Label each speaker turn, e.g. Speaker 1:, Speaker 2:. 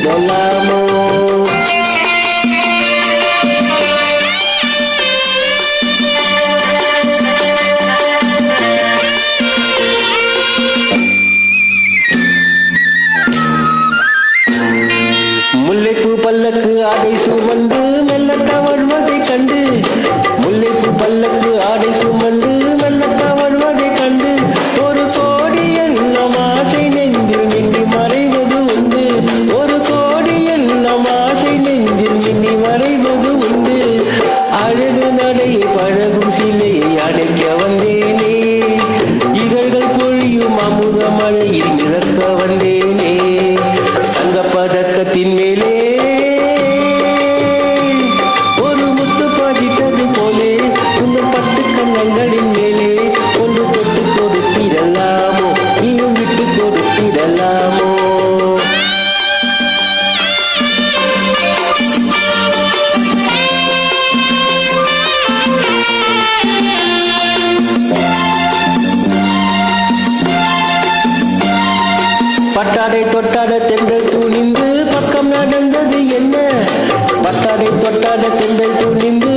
Speaker 1: கொடுத்திடலாமோ? முல்லைப்பூ பல்லக்கு ஆடை சுமந்து மெல்ல தவழ்வதை கண்டு, முல்லைப்பூ பல்லக்கு ஆடை சுமந்து மெல்ல தவழ்வதை கண்டு, ஒரு கோடி எண்ணம் ஆசை நெஞ்சில் மின்னி மறைவது உண்டு, ஒரு கோடி எண்ணம் ஆசை நெஞ்சில் மின்னி மறைவது உண்டு. அழகு நடையை பழகும் சிலையை அடைக்க வந்தேனே, இதழ்கள் பொழியும் அமுத மழையில் இழக்க வந்தேனே. தங்கப்பதக்கத்தின் மேலே ஒரு முத்து பதித்தது போலே, உங்கள் பட்டு கண்ணங்களின் மேலே ஒன்று தொட்டு கொடுத்திடலாமோ? நீயும் விட்டு கொடுத்திடலாமோ? பட்டாடை தொட்டாட தென்றல் துணிந்து பக்கம் நடந்தது என்ன? பட்டாடை தொட்டாட தென்றல் துணிந்து